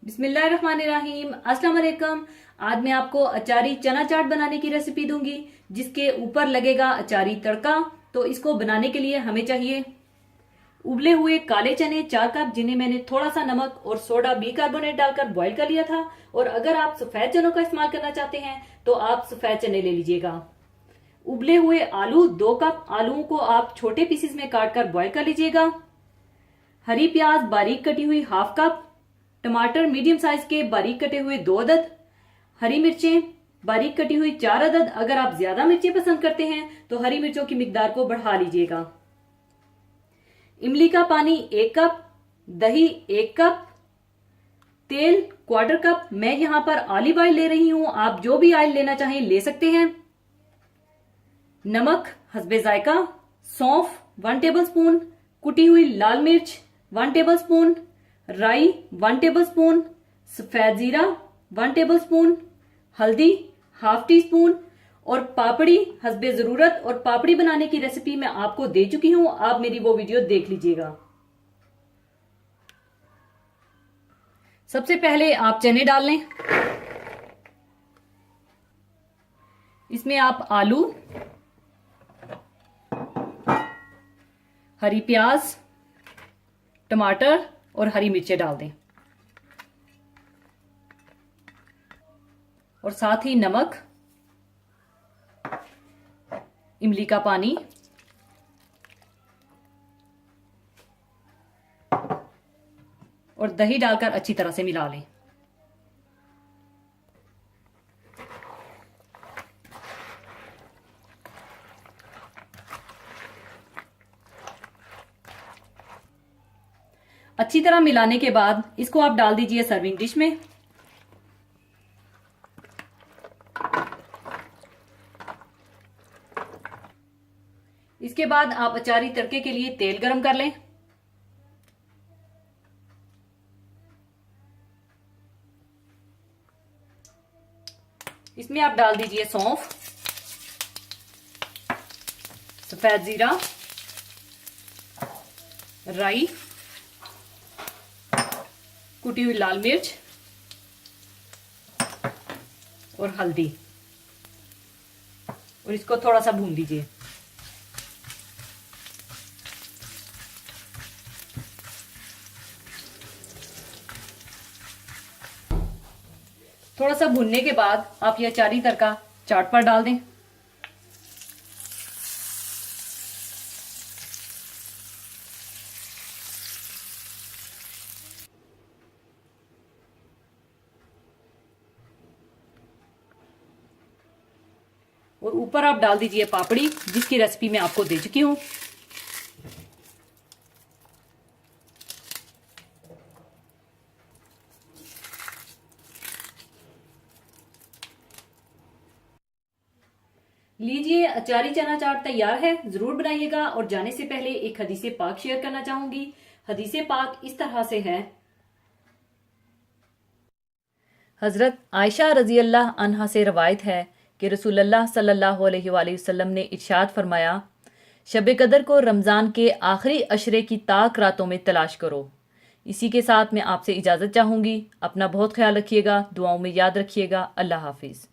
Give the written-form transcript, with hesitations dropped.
बिस्मिल्लाहिर्रहमानिर्रहीम। अस्सलाम वालेकुम। आज मैं आपको अचारी चना चाट बनाने की रेसिपी दूंगी, जिसके ऊपर लगेगा अचारी तड़का। तो इसको बनाने के लिए हमें चाहिए उबले हुए काले चने 4 कप, जिन्हें मैंने थोड़ा सा नमक और सोडा बिकार्बोनेट डालकर बॉईल कर लिया था। और अगर आप सफेद चनों का इस्तेमाल करना चाहते हैं तो आप सफेद चने ले लीजिएगा। उबले हुए आलू 2 कप, आलूओं को आप छोटे पीसेस में काट कर बॉईल कर लीजिएगा। हरी प्याज बारीक कटी हुई हाफ कप, टमाटर मीडियम साइज के बारीक कटे हुए 2 अदद, हरी मिर्चें बारीक कटी हुई 4 अदद। अगर आप ज्यादा मिर्चें पसंद करते हैं तो हरी मिर्चों की मिकदार को बढ़ा लीजिएगा। इमली का पानी 1 कप, दही 1 कप, तेल 1/4 कप। मैं यहां पर ऑलिव ऑयल ले रही हूं, आप जो भी ऑयल लेना चाहें ले सकते हैं। नमक हस्बे जायका, सौंफ 1 टेबलस्पून, कुटी हुई लाल मिर्च 1 टेबलस्पून, राई 1 टेबलस्पून, सफेद जीरा 1 टेबलस्पून, हल्दी हाफ टी स्पून और पापड़ी हस्बे जरूरत। और पापड़ी बनाने की रेसिपी मैं आपको दे चुकी हूं, आप मेरी वो वीडियो देख लीजिएगा। सबसे पहले आप चने डाल लें। इसमें आप आलू, हरी प्याज, टमाटर और हरी मिर्चें डाल दें और साथ ही नमक, इमली का पानी और दही डालकर अच्छी तरह से मिला लें। अच्छी तरह मिलाने के बाद इसको आप डाल दीजिए सर्विंग डिश में। इसके बाद आप अचारी तड़के के लिए तेल गरम कर लें। इसमें आप डाल दीजिए सौंफ, सफेद जीरा, राई, कुटी हुई लाल मिर्च और हल्दी, और इसको थोड़ा सा भून लीजिए। थोड़ा सा भूनने के बाद आप यह अचारी तड़का चाट पर डाल दें। और ऊपर आप डाल दीजिए पापड़ी, जिसकी रेसिपी मैं आपको दे चुकी हूं। लीजिए, अचारी चना चाट तैयार है। जरूर बनाइएगा। और जाने से पहले एक हदीसे पाक शेयर करना चाहूंगी। हदीसे पाक इस तरह से है। हजरत आयशा रजी अल्लाह अन्हा से रवायत है कि रसूलुल्लाह सल्लल्लाहु अलैहि वसल्लम ने इरशाद फरमाया, शब कदर को रमज़ान के आखिरी अशरे की ताक रातों में तलाश करो। इसी के साथ मैं आपसे इजाज़त चाहूँगी। अपना बहुत ख्याल रखिएगा, दुआओं में याद रखिएगा। अल्लाह हाफिज़।